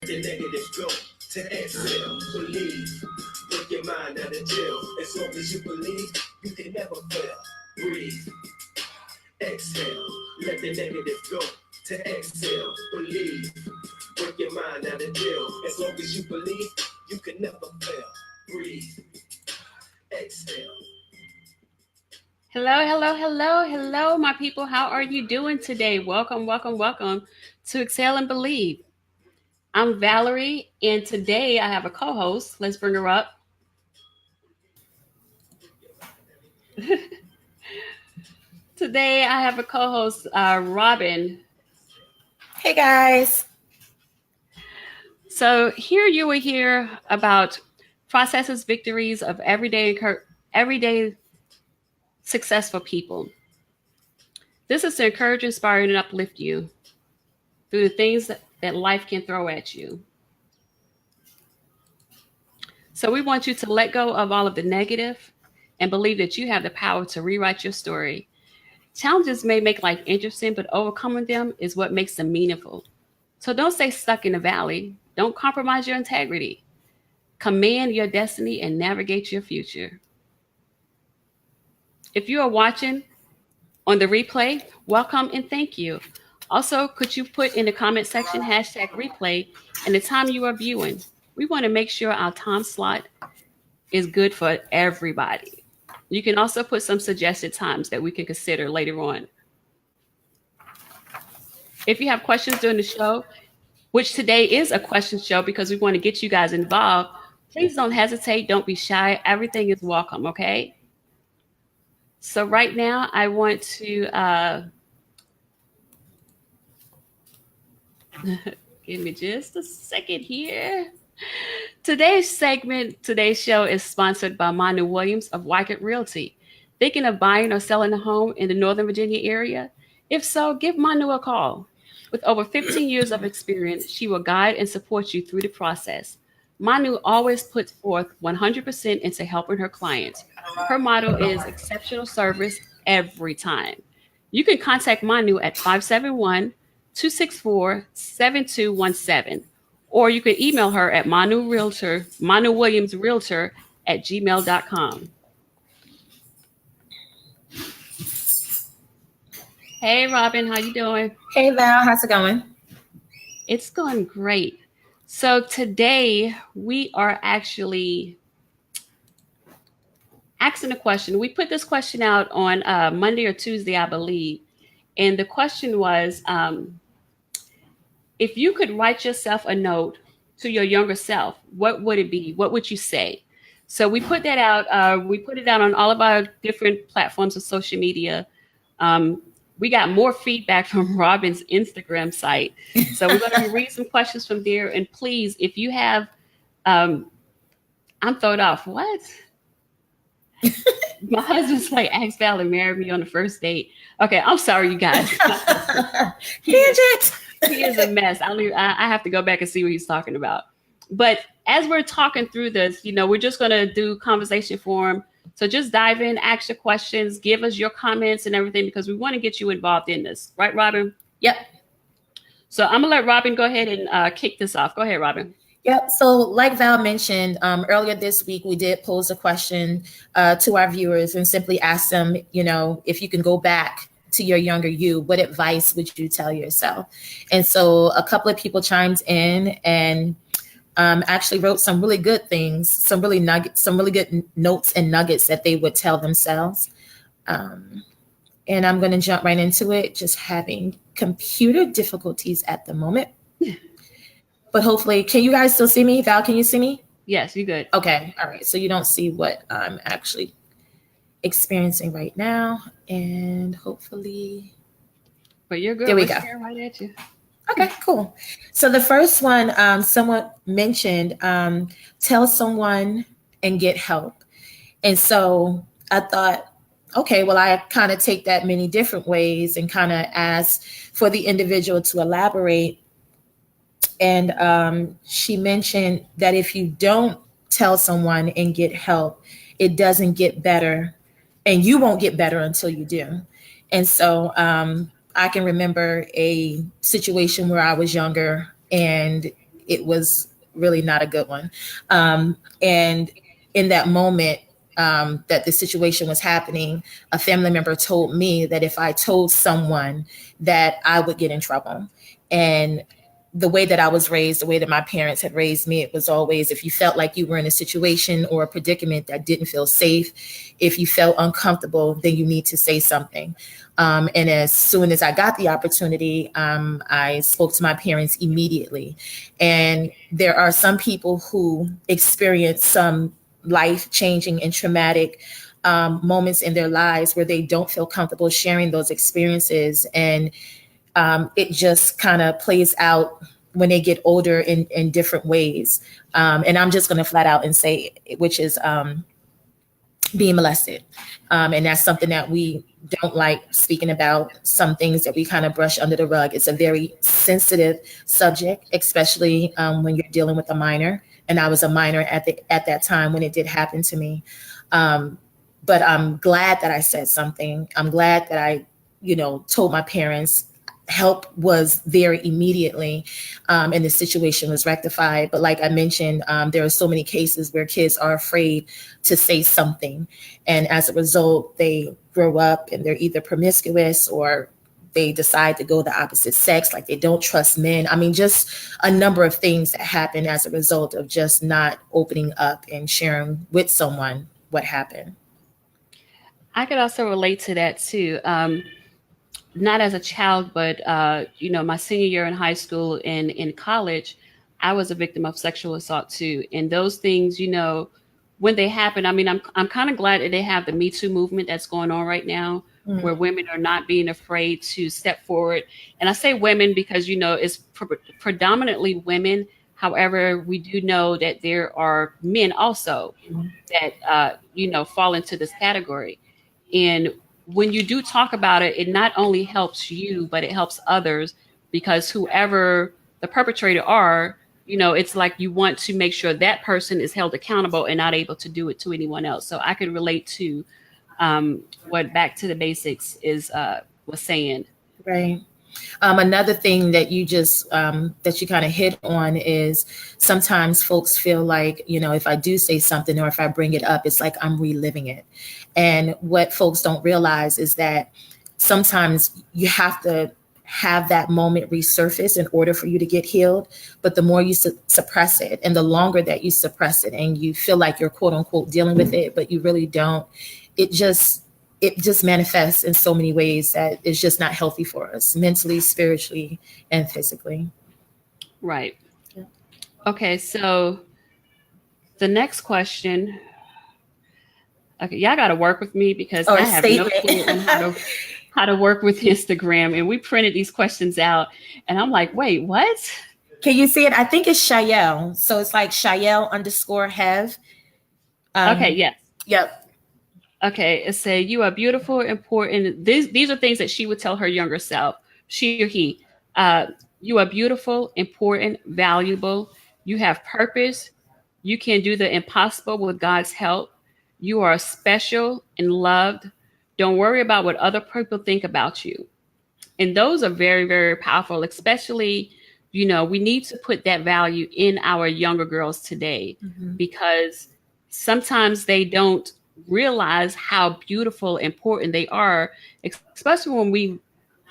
The negative go to exhale, believe. Take your mind out of jail. As long as you believe, you can never fail. Breathe, exhale. Let the negative go to exhale, believe. Break your mind out of jail. As long as you believe, you can never fail. Breathe, exhale. Hello, hello, hello, hello, my people. How are you doing today? Welcome, welcome, welcome to Excel and Believe. I'm Valerie, and today I have a co-host. Let's bring her up. Today I have a co-host, Robin. Hey guys. So here you will hear about processes, victories of everyday successful people. This is to encourage, inspire, and uplift you through the things that life can throw at you. So we want you to let go of all of the negative and believe that you have the power to rewrite your story. Challenges may make life interesting, but overcoming them is what makes them meaningful. So don't stay stuck in the valley. Don't compromise your integrity. Command your destiny and navigate your future. If you are watching on the replay, welcome and thank you. Also, could you put in the comment section #replay and the time you are viewing? We want to make sure our time slot is good for everybody. You can also put some suggested times that we can consider later on. If you have questions during the show, which today is a question show because we want to get you guys involved, please don't hesitate. Don't be shy. Everything is welcome, okay? So right now, I want to give me just a second here. Today's show is sponsored by Manu Williams of Wycott Realty. Thinking of buying or selling a home in the Northern Virginia area? If so, give Manu a call. With over 15 years of experience, she will guide and support you through the process. Manu always puts forth 100% into helping her clients. Her motto is exceptional service every time. You can contact Manu at 571-264-7217. Or you can email her at manuwilliamsrealtor@gmail.com. Hey, Robin, how you doing? Hey Val, how's it going? It's going great. So today we are actually asking a question. We put this question out on Monday or Tuesday, I believe. And the question was, if you could write yourself a note to your younger self, what would it be? What would you say? So we put that out. We put it out on all of our different platforms of social media. We got more feedback from Robin's Instagram site. So we're going to read some questions from there. And please, if you have, I'm thrown off. What? My husband's like, ask Val to marry me on the first date. Okay, I'm sorry, you guys. He is a mess. I have to go back and see what he's talking about. But as we're talking through this, we're just going to do conversation forum. So just dive in, ask your questions, give us your comments and everything because we want to get you involved in this. Right, Robin? Yep. So I'm going to let Robin go ahead and kick this off. Go ahead, Robin. Yep. So like Val mentioned, earlier this week, we did pose a question to our viewers and simply ask them, if you can go back to your younger you, what advice would you tell yourself? And so a couple of people chimed in and actually wrote some really good things, some really good notes and nuggets that they would tell themselves. And I'm going to jump right into it, just having computer difficulties at the moment. But hopefully, can you guys still see me? Val, can you see me? Yes, you're good. Okay. All right. So you don't see what I'm actually experiencing right now. And hopefully. But you're good. There we go. Right at you. Okay, cool. So the first one, someone mentioned, tell someone and get help. And so I thought, okay, well, I kind of take that many different ways and kind of ask for the individual to elaborate. And she mentioned that if you don't tell someone and get help, it doesn't get better and you won't get better until you do. And so I can remember a situation where I was younger and it was really not a good one. And in that moment, that the situation was happening, a family member told me that if I told someone, that I would get in trouble. And the way that I was raised, the way that my parents had raised me, it was always, if you felt like you were in a situation or a predicament that didn't feel safe, if you felt uncomfortable, then you need to say something. And as soon as I got the opportunity, I spoke to my parents immediately. And there are some people who experience some life-changing and traumatic moments in their lives where they don't feel comfortable sharing those experiences. And it just kind of plays out when they get older in different ways. And I'm just going to flat out and say, which is being molested. And that's something that we don't like speaking about, some things that we kind of brush under the rug. It's a very sensitive subject, especially when you're dealing with a minor. And I was a minor at that time when it did happen to me. But I'm glad that I said something. I'm glad that I, told my parents. Help was there immediately, and the situation was rectified. But like I mentioned, there are so many cases where kids are afraid to say something. And as a result, they grow up and they're either promiscuous or they decide to go the opposite sex, like they don't trust men. I mean, just a number of things that happen as a result of just not opening up and sharing with someone what happened. I could also relate to that too. Not as a child, but my senior year in high school and in college, I was a victim of sexual assault too. And those things, when they happen, I mean, I'm kind of glad that they have the Me Too movement that's going on right now, where women are not being afraid to step forward. And I say women because, it's predominantly women. However, we do know that there are men also that, fall into this category. And when you do talk about it, it not only helps you, but it helps others, because whoever the perpetrator are, it's like you want to make sure that person is held accountable and not able to do it to anyone else. So I could relate to what Back to the Basics was saying. Right. Another thing that you just that you kind of hit on is sometimes folks feel like, if I do say something or if I bring it up, it's like I'm reliving it. And what folks don't realize is that sometimes you have to have that moment resurface in order for you to get healed. But the more you suppress it and the longer that you suppress it and you feel like you're quote unquote dealing with it, but you really don't, it just manifests in so many ways that it's just not healthy for us mentally, spiritually, and physically. Right. Yeah. Okay. So the next question, okay, y'all got to work with me because I have no clue on how to work with Instagram. And we printed these questions out and I'm like, wait, what? Can you see it? I think it's Shael. So it's like Shael_Hev. Okay. Yes. Yep. Okay, it said, you are beautiful, important. These are things that she would tell her younger self, she or he. You are beautiful, important, valuable. You have purpose. You can do the impossible with God's help. You are special and loved. Don't worry about what other people think about you. And those are very, very powerful, especially, we need to put that value in our younger girls today, because sometimes they don't realize how beautiful, important they are, especially when we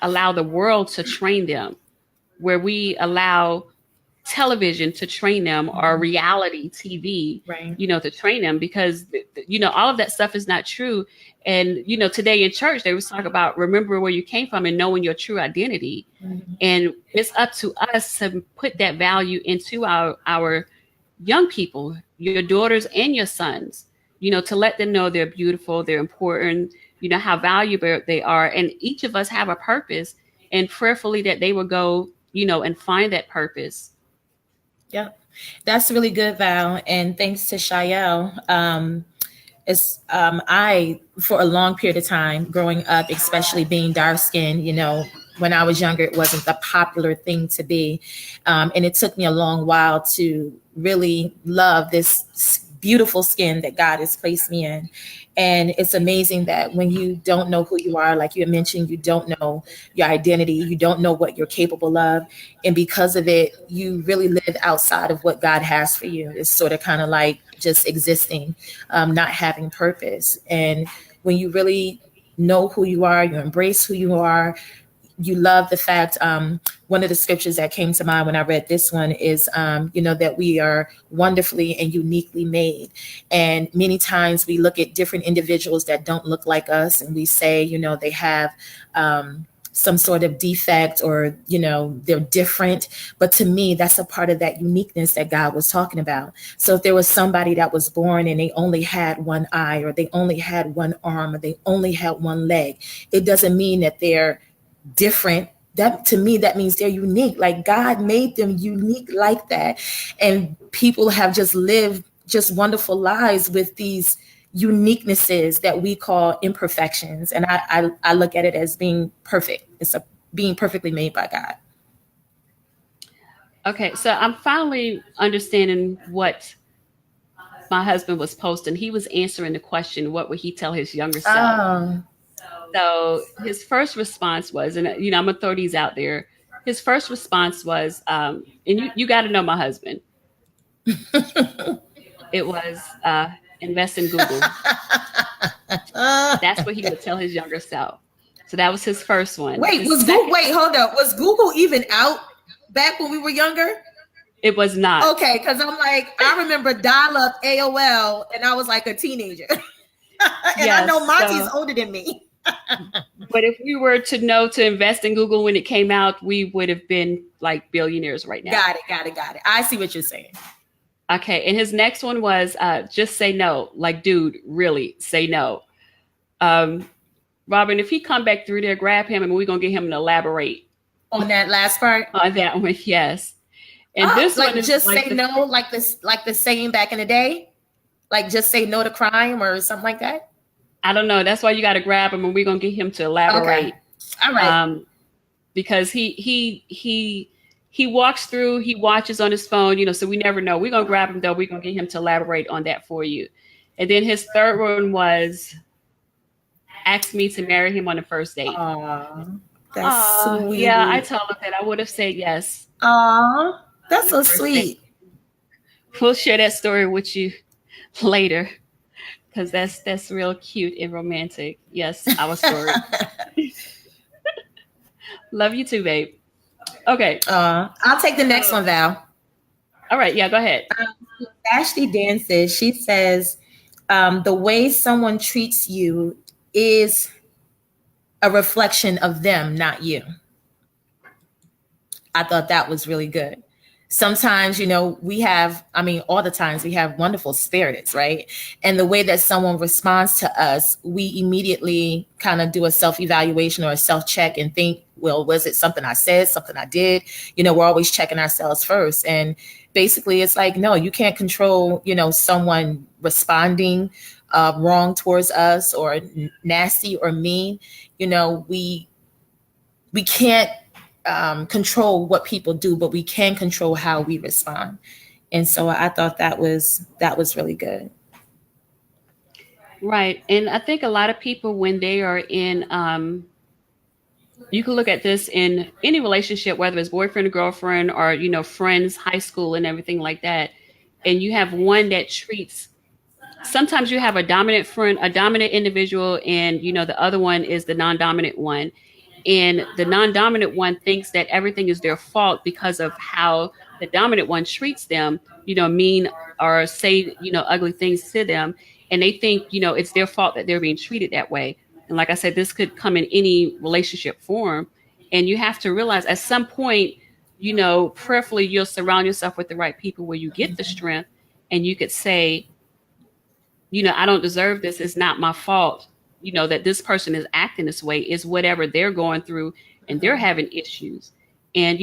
allow the world to train them, where we allow television to train them or reality TV, right. To train them, because, all of that stuff is not true. And, today in church, they was talking about remember where you came from and knowing your true identity. And it's up to us to put that value into our young people, your daughters and your sons, to let them know they're beautiful, they're important, how valuable they are. And each of us have a purpose, and prayerfully that they will go, and find that purpose. Yep. That's really good, Val. And thanks to Shael. I, for a long period of time growing up, especially being dark skinned, when I was younger, it wasn't the popular thing to be. And it took me a long while to really love this beautiful skin that God has placed me in. And it's amazing that when you don't know who you are, like you had mentioned, you don't know your identity, you don't know what you're capable of. And because of it, you really live outside of what God has for you. It's sort of kind of like just existing, not having purpose. And when you really know who you are, you embrace who you are, you love the fact, one of the scriptures that came to mind when I read this one is, that we are wonderfully and uniquely made. And many times we look at different individuals that don't look like us and we say, they have some sort of defect or, they're different. But to me, that's a part of that uniqueness that God was talking about. So if there was somebody that was born and they only had one eye or they only had one arm or they only had one leg, it doesn't mean that they're different. That to me, that means they're unique. Like God made them unique like that. And people have just lived just wonderful lives with these uniquenesses that we call imperfections. And I look at it as being perfect. It's being perfectly made by God. Okay, so I'm finally understanding what my husband was posting. He was answering the question, what would he tell his younger self? Oh. So his first response was, and I'm gonna throw these out there. His first response was, and you got to know my husband. It was invest in Google. That's what he would tell his younger self. So that was his first one. Wait, hold up. Was Google even out back when we were younger? It was not. Okay, because I'm like, I remember dial-up AOL, and I was like a teenager. And yes, I know Monty's older than me. But if we were to know to invest in Google when it came out, we would have been like billionaires right now. Got it. I see what you're saying. Okay. And his next one was just say no. Like, dude, really say no. Robin, if he come back through there, grab him and we're going to get him to elaborate. On that last part? On that one, yes. And this like one is just like say no, like the saying back in the day? Like just say no to crime or something like that? I don't know. That's why you got to grab him and we're going to get him to elaborate. Okay. All right. Because he walks through, he watches on his phone, so we never know. We're going to grab him though. We're going to get him to elaborate on that for you. And then his third one was ask me to marry him on the first date. Aww, that's sweet. Yeah, I told him that I would have said yes. Aww, that's so sweet. Date. We'll share that story with you later. Because that's real cute and romantic. Yes, our story. Love you too, babe. Okay. I'll take the next one, Val. All right. Yeah, go ahead. Ashley dances. She says, the way someone treats you is a reflection of them, not you. I thought that was really good. Sometimes, we have, all the times we have wonderful spirits, right? And the way that someone responds to us, we immediately kind of do a self-evaluation or a self-check and think, well, was it something I said, something I did? We're always checking ourselves first. And basically it's like, no, you can't control, someone responding wrong towards us or nasty or mean. We can't control what people do, but we can control how we respond. And so I thought that was really good. Right. And I think a lot of people, when they are in, you can look at this in any relationship, whether it's boyfriend or girlfriend or, friends, high school and everything like that. And you have one that treats, sometimes you have a dominant friend, a dominant individual, and, the other one is the non-dominant one. And the non-dominant one thinks that everything is their fault because of how the dominant one treats them, mean or say, ugly things to them. And they think, it's their fault that they're being treated that way. And like I said, this could come in any relationship form. And you have to realize at some point, prayerfully, you'll surround yourself with the right people where you get the strength and you could say, I don't deserve this. It's not my fault. That this person is acting this way is whatever they're going through and they're having issues. And,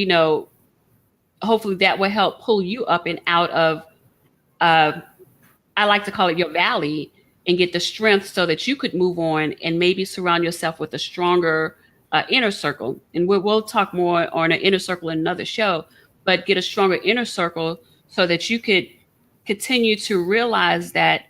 hopefully that will help pull you up and out of, I like to call it your valley, and get the strength so that you could move on and maybe surround yourself with a stronger inner circle. And we'll talk more on an inner circle in another show, but get a stronger inner circle so that you could continue to realize that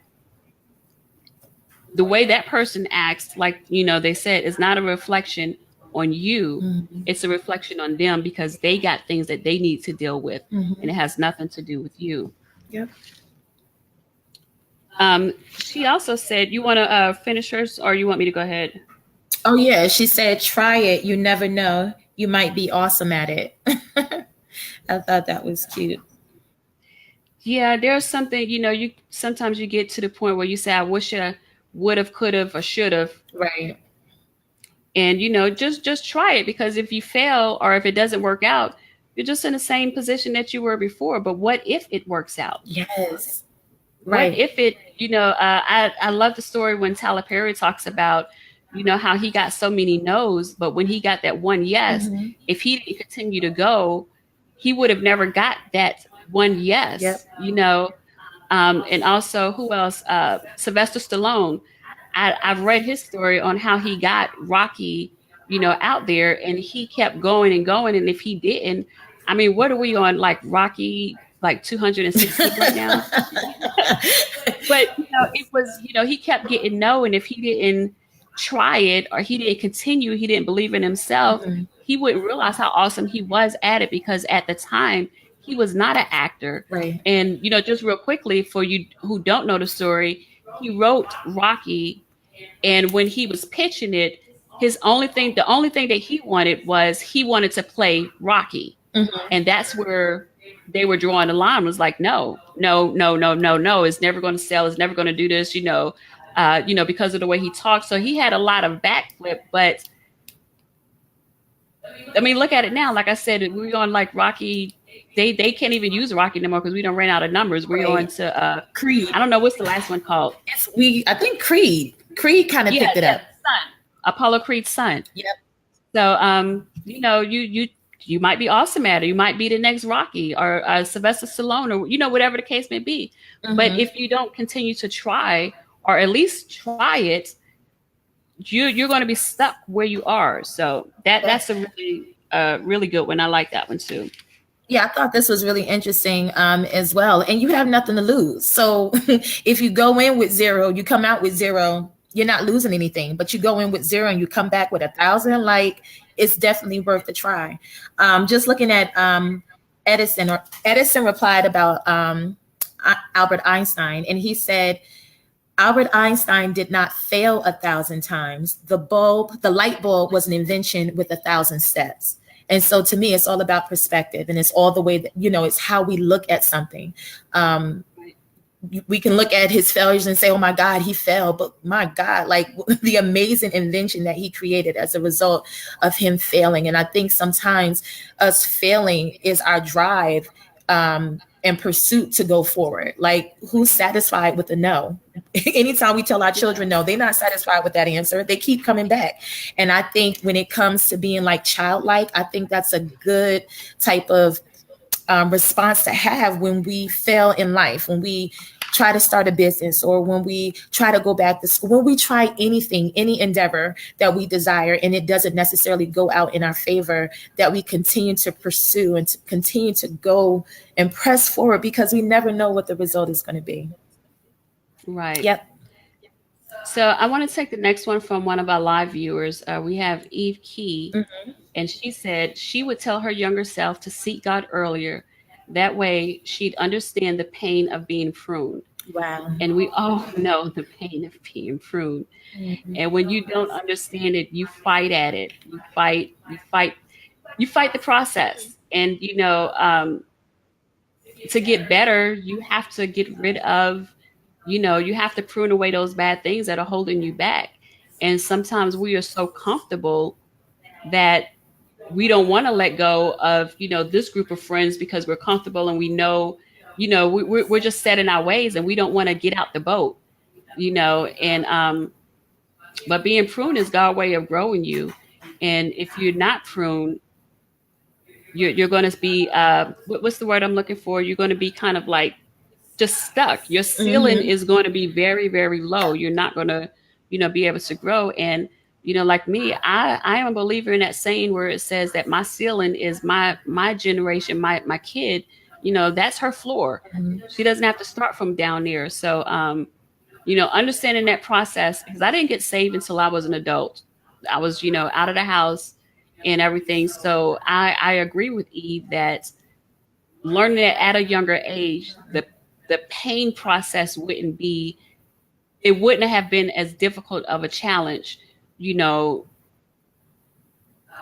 the way that person acts, like, they said, is not a reflection on you. Mhm. It's a reflection on them because they got things that they need to deal with, Mhm. and it has nothing to do with you. Yep. She also said, you want to finish hers, or you want me to go ahead? Oh yeah, she said, "Try it. You never know. You might be awesome at it." I thought that was cute. Yeah, there's something, you sometimes you get to the point where you say, I wish I would have, could have, or should have. Right. And just try it, because if you fail or if it doesn't work out, you're just in the same position that you were before. But what if it works out? Yes. What Right. if it, I love the story when Tyler Perry talks about, how he got so many no's, but when he got that one yes, Mhm. if he didn't continue to go, he would have never got that one yes. Yep. And also, who else? Sylvester Stallone. I've read his story on how he got Rocky, out there, and he kept going and going. And if he didn't, I mean, what are we on, like Rocky, like 260 right now? But it was, he kept getting no, and if he didn't try it or he didn't continue, he didn't believe in himself, Mhm. he wouldn't realize how awesome he was at it, because at the time he was not an actor. Right. And just real quickly, for you who don't know the story, he wrote Rocky, and when he was pitching it, the only thing that he wanted to play Rocky. Mhm. And that's where they were drawing the line, was like, no, no, no, no, no, no, it's never going to sell, it's never going to do this, because of the way he talked. So he had a lot of backflip. But I mean, look at it now. Like I said, we're on like Rocky. They can't even use Rocky anymore because we don't ran out of numbers. We're Right. on to Creed. I don't know what's the last one called. I think Creed kind of picked it up. Son. Apollo Creed's son. Yep. So you might be awesome at it. You might be the next Rocky or Sylvester Stallone, or whatever the case may be. But Mhm. if you don't continue to try, or at least try it, you're going to be stuck where you are. So that's a really good one. I like that one too. Yeah, I thought this was really interesting as well. And you have nothing to lose. So if you go in with zero, you come out with zero, you're not losing anything. But you go in with zero and you come back with 1,000, like, it's definitely worth a try. Just looking at Edison replied about Albert Einstein, and he said, Albert Einstein did not fail 1,000 times. The light bulb was an invention with 1,000 steps. And so to me, it's all about perspective, and it's all the way that, it's how we look at something. We can look at his failures and say, oh my God, he failed. But my God, like the amazing invention that he created as a result of him failing. And I think sometimes us failing is our drive and pursuit to go forward. Like, who's satisfied with a no? Anytime we tell our children no, they're not satisfied with that answer. They keep coming back. And I think when it comes to being like childlike, I think that's a good type of response to have when we fail in life, when we try to start a business, or when we try to go back to school, when we try anything, any endeavor that we desire, and it doesn't necessarily go out in our favor, that we continue to pursue and to continue to go and press forward, because we never know what the result is going to be. Right. Yep. So I want to take the next one from one of our live viewers. We have Eve Key, and she said she would tell her younger self to seek God earlier. That way she'd understand the pain of being pruned. Wow. And we all know the pain of being pruned. Mhm. And when you don't understand it, you fight at it. You fight the process. And, to get better, you have to get rid of, you have to prune away those bad things that are holding you back. And sometimes we are so comfortable that we don't want to let go of, this group of friends, because we're comfortable and we know, we're just set in our ways, and we don't want to get out the boat, and, but being pruned is God's way of growing you. And if you're not pruned, you're going to be, what's the word I'm looking for? You're going to be kind of like just stuck. Your ceiling is going to be very, very low. You're not going to, be able to grow. And, like me, I am a believer in that saying where it says that my ceiling is my generation, my kid, that's her floor. Mhm. She doesn't have to start from down there. So, understanding that process, because I didn't get saved until I was an adult. I was, out of the house and everything. So I agree with Eve that learning it at a younger age, the pain process it wouldn't have been as difficult of a challenge, you know,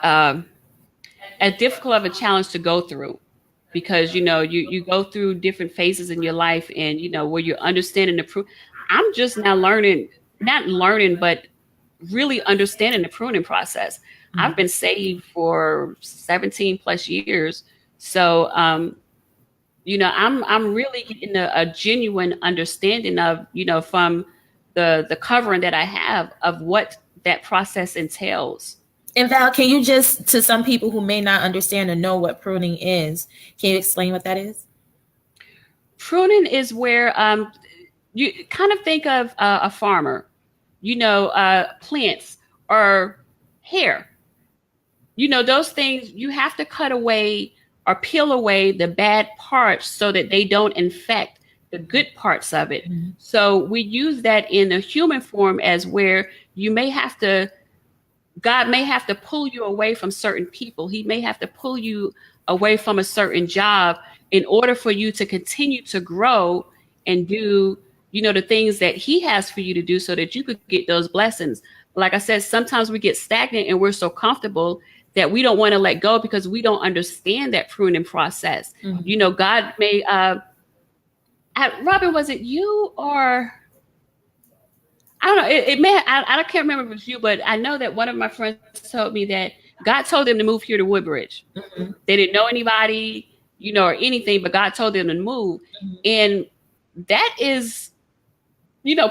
um, as difficult of a challenge to go through, because you go through different phases in your life, and where you're understanding the proof. I'm just now learning, not learning, but really understanding the pruning process. I've been saved for 17 plus years. So I'm really getting a genuine understanding of, from the covering that I have of what that process entails. And Val, can you just, to some people who may not understand or know what pruning is, can you explain what that is? Pruning is where you kind of think of a farmer, plants or hair. Those things you have to cut away or peel away the bad parts so that they don't infect the good parts of it. Mm-hmm. So we use that in a human form as where God may have to pull you away from certain people. He may have to pull you away from a certain job in order for you to continue to grow and do, the things that he has for you to do so that you could get those blessings. Like I said, sometimes we get stagnant and we're so comfortable that we don't want to let go because we don't understand that pruning process. Mm-hmm. God may, Robin, was it you or I don't know. It may. I can't remember if it was you, but I know that one of my friends told me that God told them to move here to Woodbridge. Mm-hmm. They didn't know anybody, or anything, but God told them to move. Mm-hmm. And that is,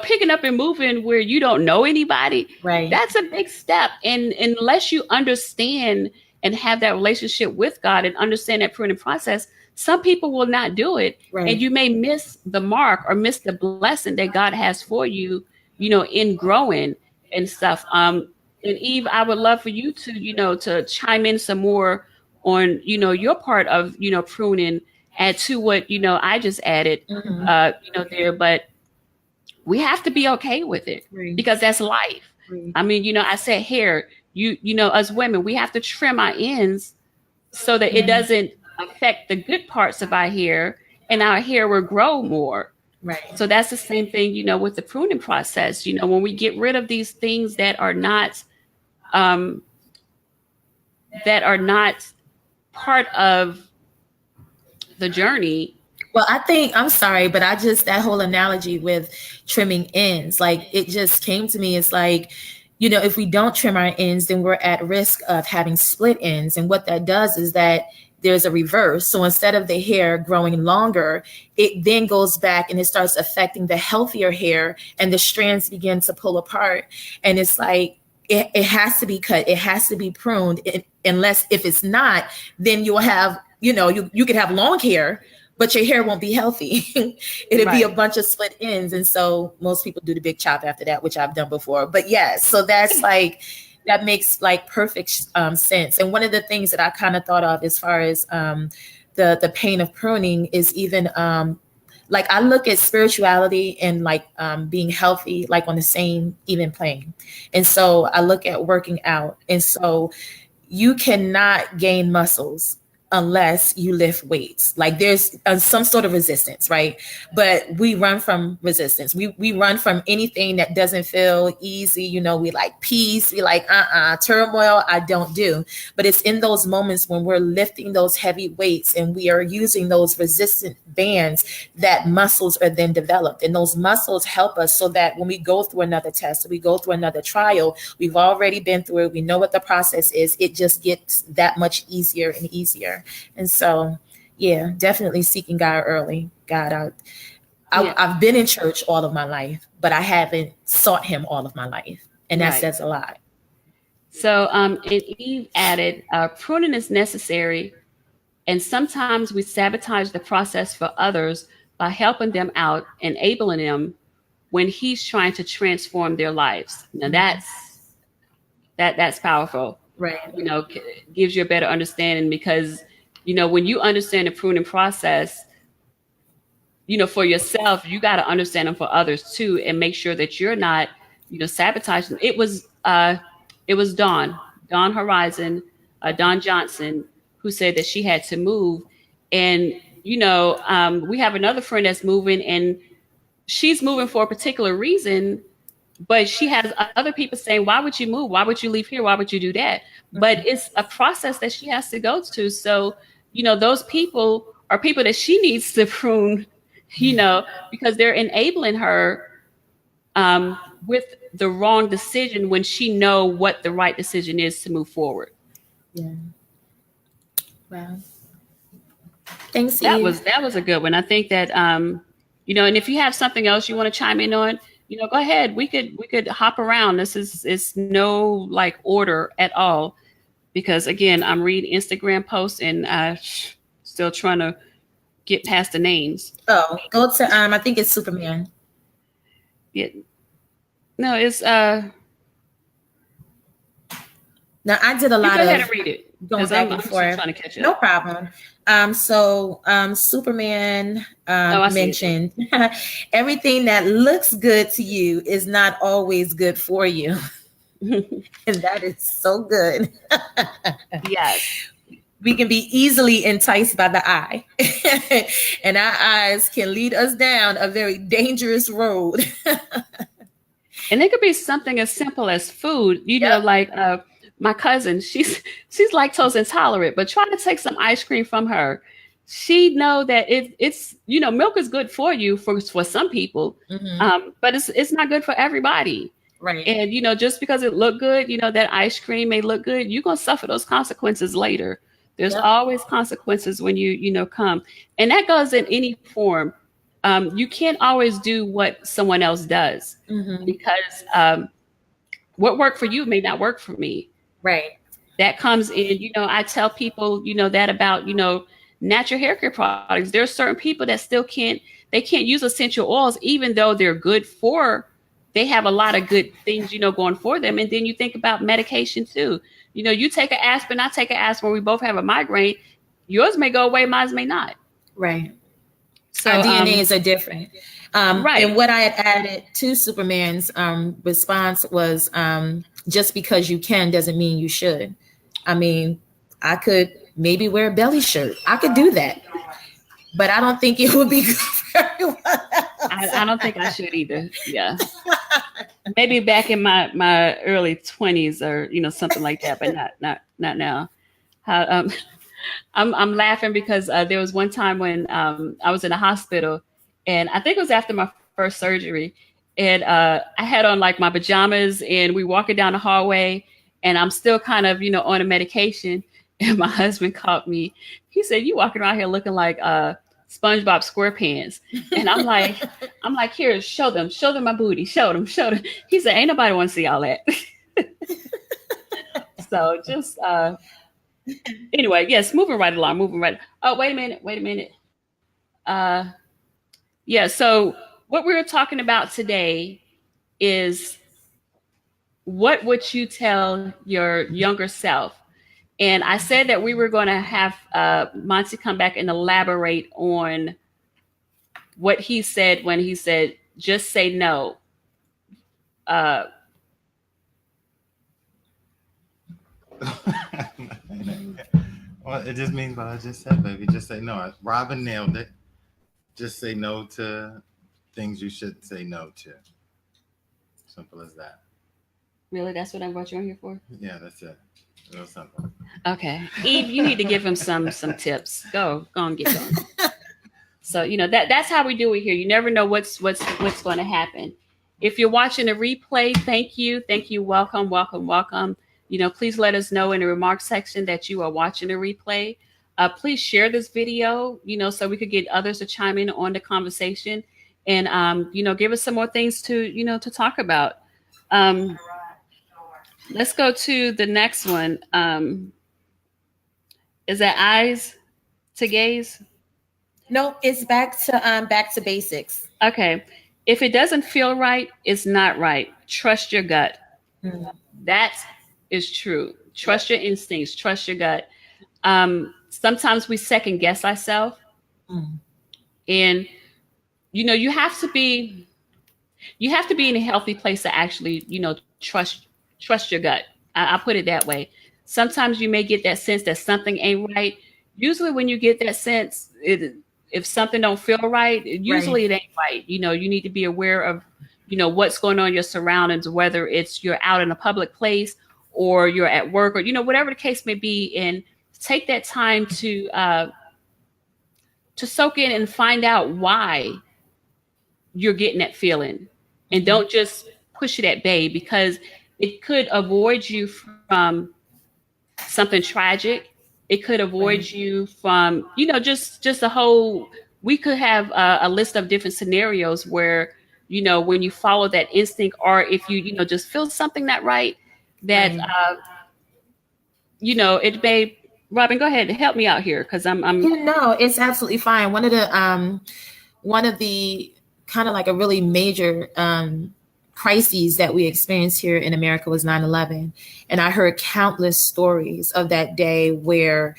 picking up and moving where you don't know anybody. Right. That's a big step. And unless you understand and have that relationship with God and understand that pruning process, some people will not do it. Right. And you may miss the mark or miss the blessing that God has for you, in growing and stuff. And Eve, I would love for you to, to chime in some more on, your part of, pruning, add to what, I just added, Mm-hmm. there, but we have to be okay with it. Right. Because that's life. Right. I mean, I said hair, as women, we have to trim our ends so that it doesn't affect the good parts of our hair, and our hair will grow more. Right. So that's the same thing, with the pruning process. When we get rid of these things that are not part of the journey. Well, I think, I'm sorry, but that whole analogy with trimming ends, like it just came to me. It's like, if we don't trim our ends, then we're at risk of having split ends. And what that does is that there's a reverse. So instead of the hair growing longer, it then goes back and it starts affecting the healthier hair, and the strands begin to pull apart. And it's like, it has to be cut. It has to be pruned. Unless if it's not, then you'll have, you could have long hair, but your hair won't be healthy. It'll be a bunch of split ends. And so most people do the big chop after that, which I've done before. But yes, so that's like, that makes like perfect sense. And one of the things that I kind of thought of as far as the pain of pruning is even like I look at spirituality and like being healthy, like on the same even plane. And so I look at working out. And so you cannot gain muscles unless you lift weights. Like there's some sort of resistance, right? But we run from resistance. We run from anything that doesn't feel easy. We like peace. We like, turmoil, I don't do. But it's in those moments when we're lifting those heavy weights and we are using those resistant bands that muscles are then developed. And those muscles help us so that when we go through another test, or we go through another trial, we've already been through it. We know what the process is. It just gets that much easier and easier. And so, yeah, definitely seeking God early. God, I've been in church all of my life, but I haven't sought him all of my life. And that says a lot. So and Eve added, pruning is necessary. And sometimes we sabotage the process for others by helping them out, enabling them when he's trying to transform their lives. Now that's powerful. Right. Gives you a better understanding, because when you understand the pruning process, for yourself, you got to understand them for others too, and make sure that you're not, sabotaging. It was Dawn Horizon, Dawn Johnson, who said that she had to move. And, we have another friend that's moving, and she's moving for a particular reason, but she has other people saying, why would you move? Why would you leave here? Why would you do that? But it's a process that she has to go to. So, those people are people that she needs to prune, because they're enabling her with the wrong decision when she know what the right decision is to move forward. Yeah. Wow. Thanks. That was a good one. I think that, and if you have something else you want to chime in on, go ahead. We could hop around. This is no like order at all, because again, I'm reading Instagram posts and still trying to get past the names. Oh, go to I think it's Superman. Yeah. No, it's Now I did a lot go of ahead and read it. going back and forth. Trying to catch up. No problem. Superman mentioned everything that looks good to you is not always good for you. And that is so good. Yes. We can be easily enticed by the eye, and our eyes can lead us down a very dangerous road. And it could be something as simple as food, like my cousin, she's lactose intolerant, but try to take some ice cream from her. She know that it's milk is good for you for some people, but it's not good for everybody. Right. And just because it looked good, that ice cream may look good, you're gonna suffer those consequences later. There's always consequences when you come, and that goes in any form. You can't always do what someone else does, because what worked for you may not work for me. Right. That comes in, I tell people, that about, natural hair care products. There are certain people that still can't use essential oils, even though they're good they have a lot of good things, going for them. And then you think about medication too. You take an aspirin, I take an aspirin, we both have a migraine. Yours may go away, mine may not. Right. So our DNAs are different. Right. And what I had added to Superman's response was just because you can doesn't mean you should. I mean, I could maybe wear a belly shirt. I could do that. But I don't think it would be good for everyone else. I don't think I should either. Yeah. Maybe back in my early 20s or, something like that, but not now. I'm laughing because there was one time when I was in a hospital, and I think it was after my first surgery, and I had on like my pajamas, and we walking down the hallway, and I'm still kind of, on a medication, and my husband caught me. He said, "You walking around here looking like SpongeBob SquarePants." And I'm like, "Here, show them my booty, show them." He said, "Ain't nobody want to see all that." So just anyway, yes, moving right along. Oh, wait a minute. Yeah. So what we're talking about today is, what would you tell your younger self? And I said that we were going to have Monty come back and elaborate on what he said when he said, "Just say no." Well, it just means what I just said, baby. Just say no. Robin nailed it. Just say no to things you should say no to. Simple as that. Really? That's what I brought you on here for? Yeah, that's it. Real simple. Okay. Eve, you need to give him some tips. Go on, get going. So, that's how we do it here. You never know what's going to happen. If you're watching a replay, thank you. Welcome. Please let us know in the remarks section that you are watching a replay. Please share this video, so we could get others to chime in on the conversation, and give us some more things to talk about. Let's go to the next one. Is that eyes to gaze? No, it's back to basics. Okay. If it doesn't feel right, it's not right. Trust your gut. That is true. Trust your instincts. Trust your gut. sometimes we second guess ourselves. Mm. And, you have to be in a healthy place to actually, trust your gut. I put it that way. Sometimes you may get that sense that something ain't right. Usually when you get that sense, if something don't feel right, usually it ain't right. You need to be aware of, what's going on in your surroundings, whether it's you're out in a public place or you're at work or, whatever the case may be, and take that time to soak in and find out why you're getting that feeling, and don't just push it at bay, because it could avoid you from something tragic. It could avoid you from, just a whole, we could have a list of different scenarios where, when you follow that instinct, or if you, just feel something not right, that, it may, Robin, go ahead and help me out here. Cause I'm No, it's absolutely fine. One of the kind of like a really major, crises that we experienced here in America was 9/11. And I heard countless stories of that day where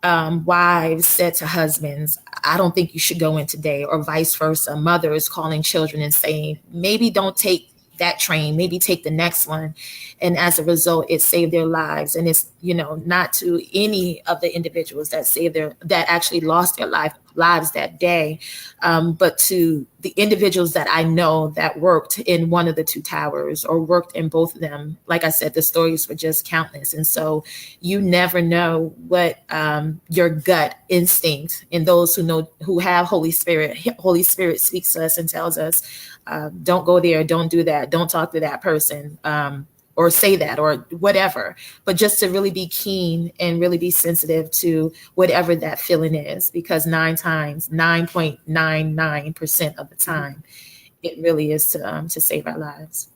wives said to husbands, I don't think you should go in today, or vice versa. Mothers calling children and saying, maybe don't take that train, maybe take the next one. And as a result, it saved their lives. And it's, not to any of the individuals that actually lost their lives that day, but to the individuals that I know that worked in one of the two towers or worked in both of them. Like I said, the stories were just countless. And so you never know what your gut instinct, and those who have Holy Spirit speaks to us and tells us, don't go there, don't do that, don't talk to that person, or say that, or whatever, but just to really be keen and really be sensitive to whatever that feeling is, because 9.99% of the time, it really is to save our lives.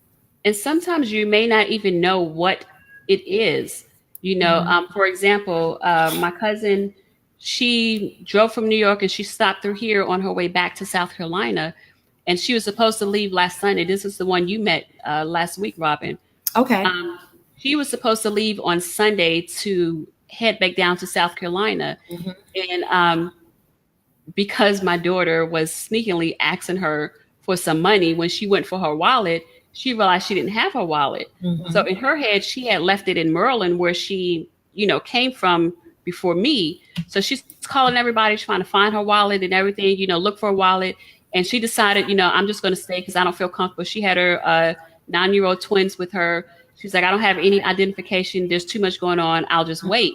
And sometimes you may not even know what it is. For example, my cousin, she drove from New York and she stopped through here on her way back to South Carolina. And she was supposed to leave last Sunday. This is the one you met last week, Robin. Okay. She was supposed to leave on Sunday to head back down to South Carolina. And because my daughter was sneakily asking her for some money, when she went for her wallet, she realized she didn't have her wallet. So in her head, she had left it in Maryland, where she, came from before me. So she's calling everybody, trying to find her wallet and everything, look for a wallet. And she decided, I'm just going to stay because I don't feel comfortable. She had her 9-year-old twins with her. She's like, I don't have any identification. There's too much going on. I'll just wait.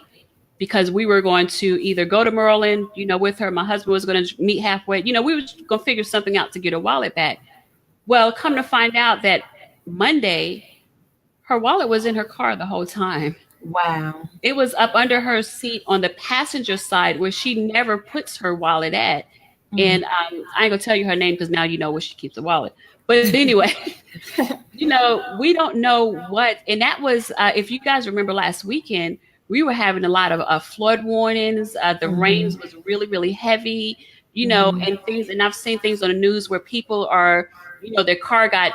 Because we were going to either go to Maryland, with her. My husband was going to meet halfway. We were going to figure something out to get her wallet back. Well, come to find out that Monday, her wallet was in her car the whole time. Wow. It was up under her seat on the passenger side, where she never puts her wallet at. And I ain't gonna tell you her name because now you know where she keeps the wallet. But anyway, we don't know what. And that was, if you guys remember last weekend, we were having a lot of flood warnings. The rains was really, really heavy, and things. And I've seen things on the news where people are, their car got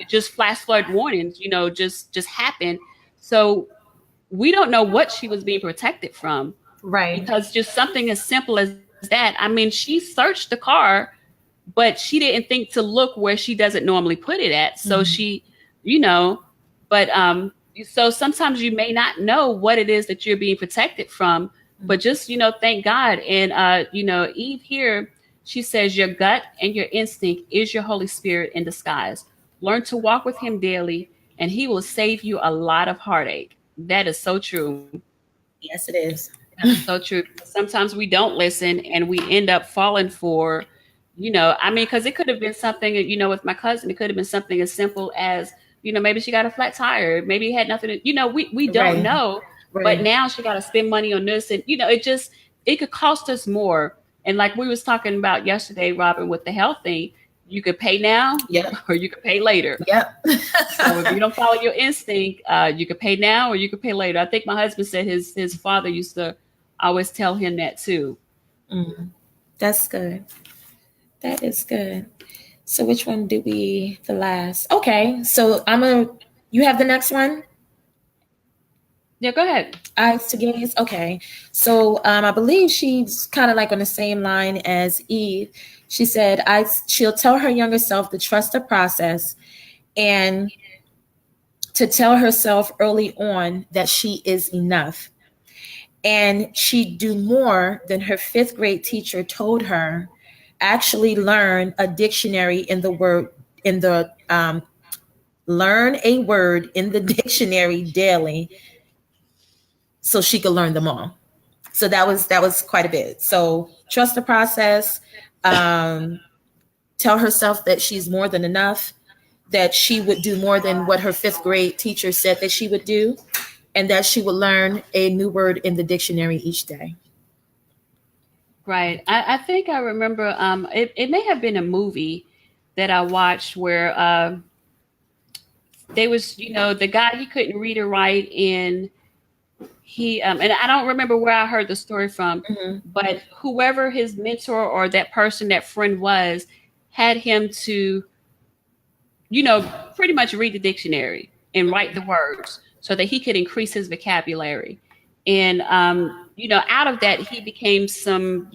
just flash flood warnings, just happened. So we don't know what she was being protected from. Right. Because just something as simple as that. I mean, she searched the car, but she didn't think to look where she doesn't normally put it at. So she, but so sometimes you may not know what it is that you're being protected from, but just, thank God. And, Eve here, she says, your gut and your instinct is your Holy Spirit in disguise. Learn to walk with him daily, and he will save you a lot of heartache. That is so true. Yes, it is. That's so true. Sometimes we don't listen and we end up falling for, because it could have been something, with my cousin, it could have been something as simple as, maybe she got a flat tire. Maybe it had nothing to, we don't know. Right. But now she got to spend money on this. And, it could cost us more. And like we was talking about yesterday, Robin, with the health thing, you could pay now or you could pay later. Yep. So if you don't follow your instinct, you could pay now or you could pay later. I think my husband said his father used to always tell him that too. That's good. That is good. So which one do the last? Okay. So you have the next one? Yeah, go ahead. Eyes to gaze. Okay. So I believe she's kind of like on the same line as Eve. She said she'll tell her younger self to trust the process and to tell herself early on that she is enough. And she'd do more than her fifth grade teacher told her. Actually learn a dictionary in the word in the learn a word in the dictionary daily so she could learn them all. So that was quite a bit. So trust the process, tell herself that she's more than enough, that she would do more than what her fifth grade teacher said that she would do, and that she would learn a new word in the dictionary each day. Right. I think I remember it may have been a movie that I watched where they was, the guy, he couldn't read or write, and he and I don't remember where I heard the story from, but whoever his mentor or that person, that friend was, had him to, pretty much read the dictionary and write the words so that he could increase his vocabulary. And out of that, he became some,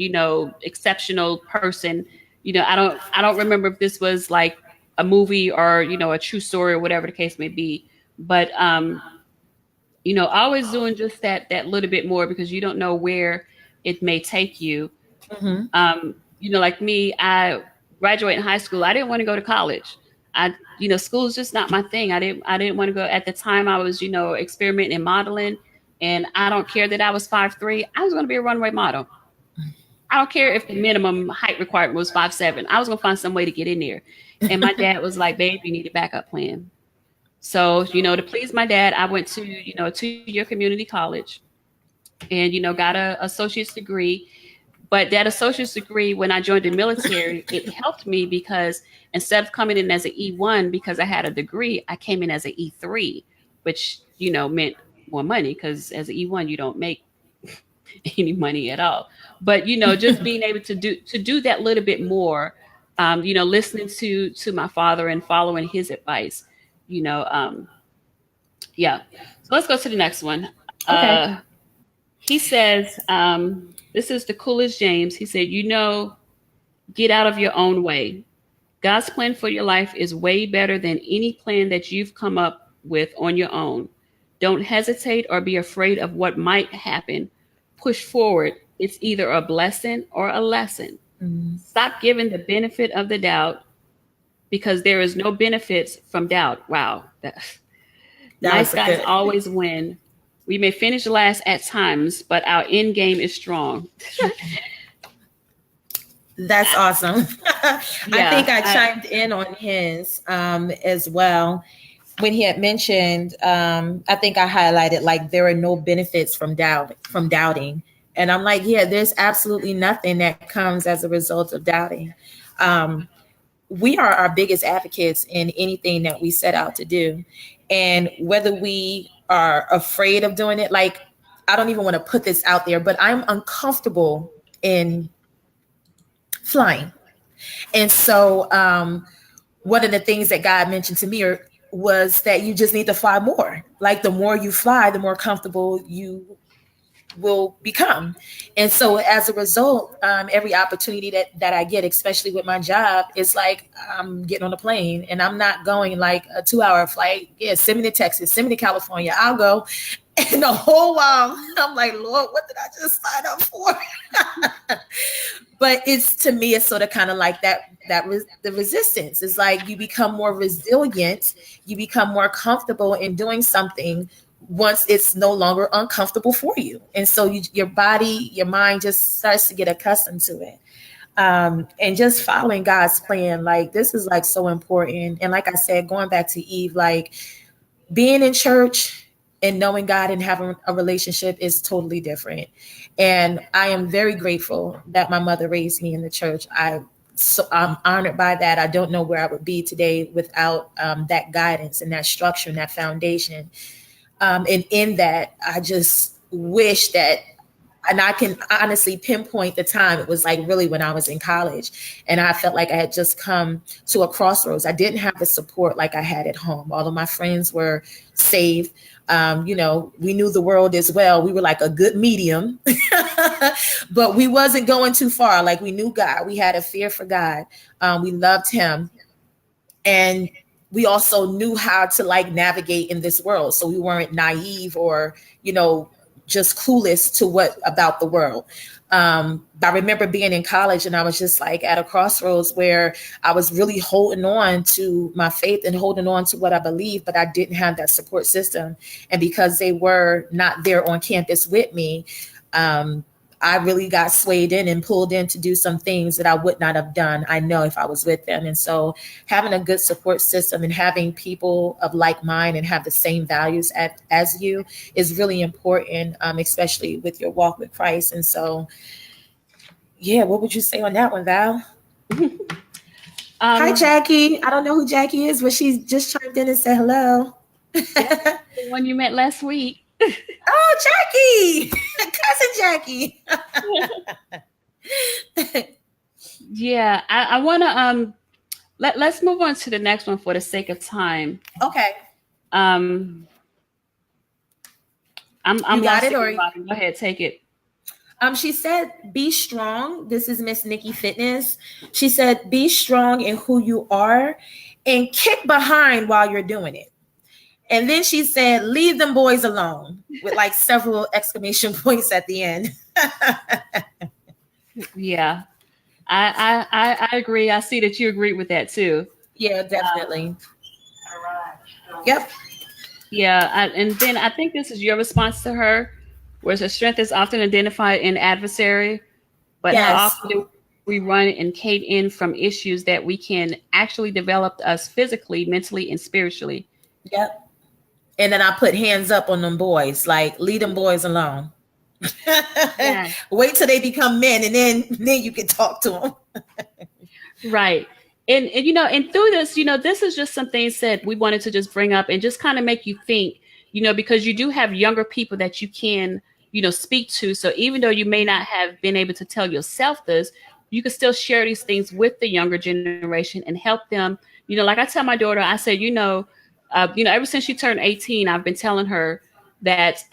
exceptional person. I don't remember if this was like a movie or, a true story or whatever the case may be. But, always doing just that little bit more, because you don't know where it may take you. Like me, I graduated high school. I didn't want to go to college. School is just not my thing. I didn't want to go. At the time, I was, experimenting in modeling. And I don't care that I was 5'3". I was going to be a runway model. I don't care if the minimum height requirement was 5'7". I was going to find some way to get in there. And my dad was like, babe, you need a backup plan. So, to please my dad, I went to, a 2-year community college and, got an associate's degree. But that associate's degree, when I joined the military, it helped me because instead of coming in as an E1, because I had a degree, I came in as an E3, which, meant more money, because as an E1 you don't make any money at all. But just being able to do that little bit more, listening to my father and following his advice, yeah. So let's go to the next one. Okay. He says, this is the coolest James. He said, get out of your own way. God's plan for your life is way better than any plan that you've come up with on your own. Don't hesitate or be afraid of what might happen. Push forward. It's either a blessing or a lesson. Stop giving the benefit of the doubt, because there is no benefits from doubt. Wow. Nice guys always win. We may finish last at times, but our end game is strong. That's awesome. I think I chimed in on his as well. When he had mentioned, I think I highlighted like there are no benefits from doubting. And I'm like, yeah, there's absolutely nothing that comes as a result of doubting. We are our biggest advocates in anything that we set out to do. And whether we are afraid of doing it, like, I don't even want to put this out there, but I'm uncomfortable in flying. And so one of the things that God mentioned to me was that you just need to fly more. Like the more you fly, the more comfortable you will become. And so as a result, every opportunity that I get, especially with my job, is like I'm getting on a plane and I'm not going like a 2-hour flight. Yeah, send me to Texas, send me to California. I'll go. And the whole while I'm like, Lord, what did I just sign up for? But to me, it's sort of kind of like the resistance is like you become more resilient, you become more comfortable in doing something once it's no longer uncomfortable for you. And so your body, your mind just starts to get accustomed to it. And just following God's plan, like this is like so important. And like I said, going back to Eve, like being in church and knowing God and having a relationship is totally different. And I am very grateful that my mother raised me in the church. I'm honored by that. I don't know where I would be today without that guidance and that structure and that foundation. And in that, I just wish that And I can honestly pinpoint the time. It was like really when I was in college, and I felt like I had just come to a crossroads. I didn't have the support like I had at home. Although my friends were saved, you know, we knew the world as well. We were like a good medium, but we wasn't going too far. Like we knew God. We had a fear for God. We loved him. And we also knew how to like navigate in this world. So we weren't naive or, you know, just clueless to what about the world. I remember being in college and I was just like at a crossroads where I was really holding on to my faith and holding on to what I believe, but I didn't have that support system. And because they were not there on campus with me, I really got swayed in and pulled in to do some things that I would not have done, I know, if I was with them. And so having a good support system and having people of like mind and have the same values as you is really important, especially with your walk with Christ. And so, yeah, what would you say on that one, Val? Hi, Jackie. I don't know who Jackie is, but she just chimed in and said hello. The one you met last week. Oh, Jackie, cousin Jackie. Yeah, I want to let's move on to the next one for the sake of time. Okay. I'm You got it, or go ahead, take it. She said, "Be strong." This is Miss Nikki Fitness. She said, "Be strong in who you are, and kick behind while you're doing it." And then she said, "Leave them boys alone," with like several exclamation points at the end. Yeah, I agree. I see that you agree with that too. Yeah, definitely. Yep. Yeah, and then I think this is your response to her, whereas her strength is often identified in adversary, but Yes. how often do we run and cave in from issues that we can actually develop us physically, mentally, and spiritually? Yep. And then I put hands up on them boys, like leave them boys alone. Yeah. Wait till they become men, and then you can talk to them. Right. And you know, and through this, you know, this is just some things that we wanted to just bring up and just kind of make you think, you know, because you do have younger people that you can, you know, speak to. So even though you may not have been able to tell yourself this, you can still share these things with the younger generation and help them. You know, like I tell my daughter, I said, you know, ever since she turned 18, I've been telling her that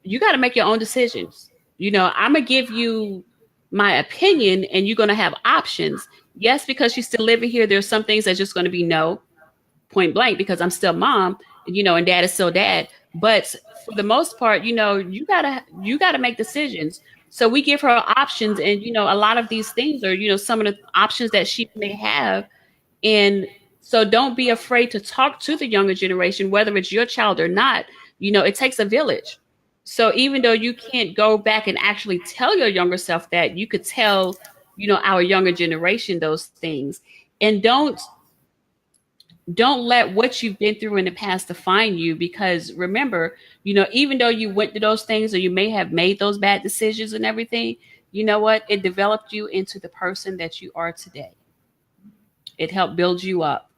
you got to make your own decisions. You know, I'm going to give you my opinion and you're going to have options. Yes, because she's still living here, there's some things that's just going to be no, point blank, because I'm still mom, you know, and dad is still dad. But for the most part, you know, you gotta make decisions. So we give her options, and you know, a lot of these things are, you know, some of the options that she may have. And so don't be afraid to talk to the younger generation, whether it's your child or not. You know, it takes a village. So even though you can't go back and actually tell your younger self that, you could tell, you know, our younger generation those things. And don't let what you've been through in the past define you, because remember, you know, even though you went through those things or you may have made those bad decisions and everything, you know what? It developed you into the person that you are today. It helped build you up.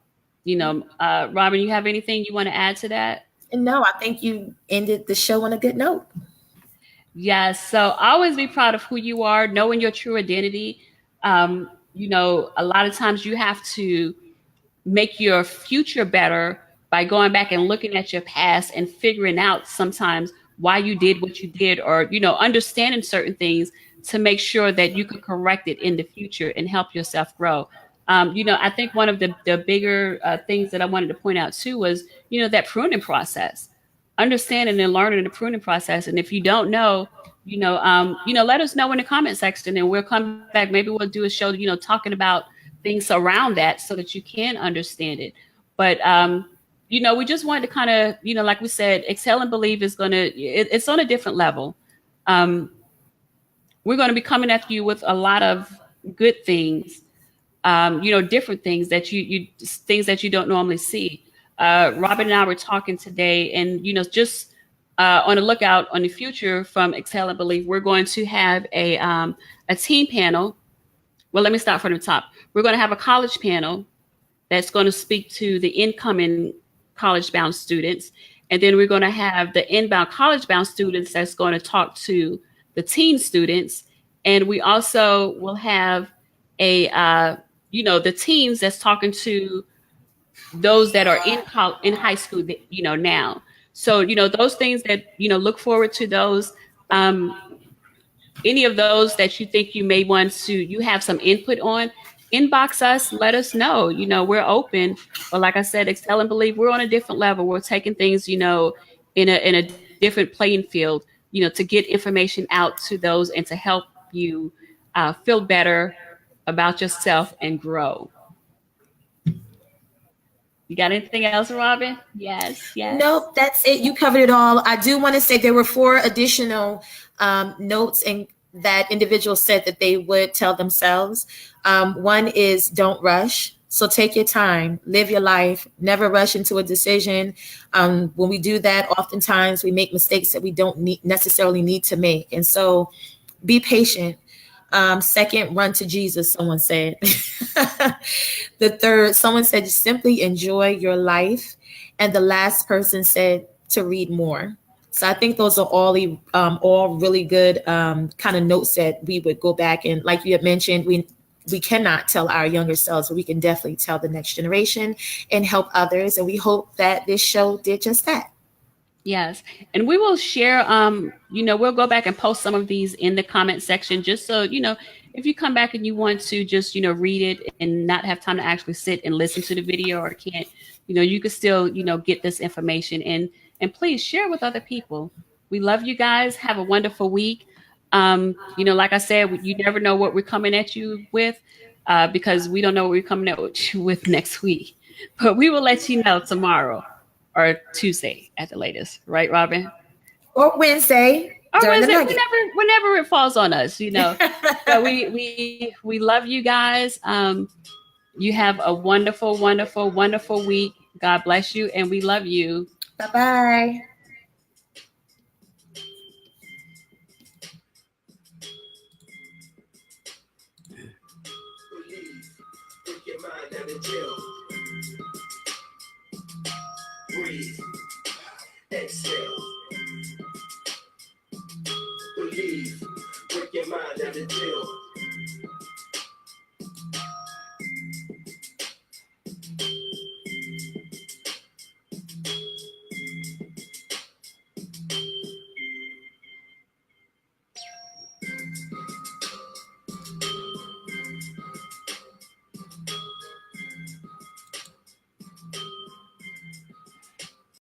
You know, Robin, you have anything you want to add to that? No, I think you ended the show on a good note. Yes. So always be proud of who you are, knowing your true identity. You know, a lot of times you have to make your future better by going back and looking at your past and figuring out sometimes why you did what you did, or, you know, understanding certain things to make sure that you can correct it in the future and help yourself grow. You know, I think one of the bigger things that I wanted to point out too was, you know, that pruning process, understanding and learning the pruning process. And if you don't know, you know, let us know in the comment section, and we'll come back. Maybe we'll do a show, you know, talking about things around that so that you can understand it. But, you know, we just wanted to kind of, you know, like we said, Excel and Believe is it's on a different level. We're going to be coming at you with a lot of good things, you know, different things that things that you don't normally see. Robin and I were talking today, and, you know, just on the lookout on the future from Excel and Believe, we're going to have a team panel. Well, let me start from the top. We're going to have a college panel that's going to speak to the incoming college-bound students. And then we're going to have the inbound college-bound students that's going to talk to the teen students, and we also will have a the teens that's talking to those that are in high school, now. So those things that look forward to those. Any of those that you think you have some input on, inbox us, let us know. We're open. But like I said, Excel and Believe, we're on a different level. We're taking things, in a different playing field, to get information out to those and to help you feel better about yourself and grow. You got anything else, Robin? Yes, yes. Nope, that's it. You covered it all. I do want to say there were 4 additional notes and that individuals said that they would tell themselves. One is don't rush. So take your time, live your life, never rush into a decision. When we do that, oftentimes we make mistakes that we don't necessarily need to make. And so be patient. Second, run to Jesus, someone said. The third, someone said, simply enjoy your life. And the last person said to read more. So I think those are all really good kind of notes that we would go back and, like you had mentioned, we cannot tell our younger selves, but we can definitely tell the next generation and help others. And we hope that this show did just that. Yes. And we will share, we'll go back and post some of these in the comment section, just so, if you come back and you want to just, read it and not have time to actually sit and listen to the video or can't, you can still, get this information and please share with other people. We love you guys. Have a wonderful week. Like I said, you never know what we're coming at you with, because we don't know what we're coming at you with next week, but we will let you know tomorrow or Tuesday at the latest. Right, Robin? Or Wednesday. Or Wednesday, whenever it falls on us, But we love you guys. You have a wonderful, wonderful, wonderful week. God bless you, and we love you. Bye-bye. Believe, put your mind out of jail.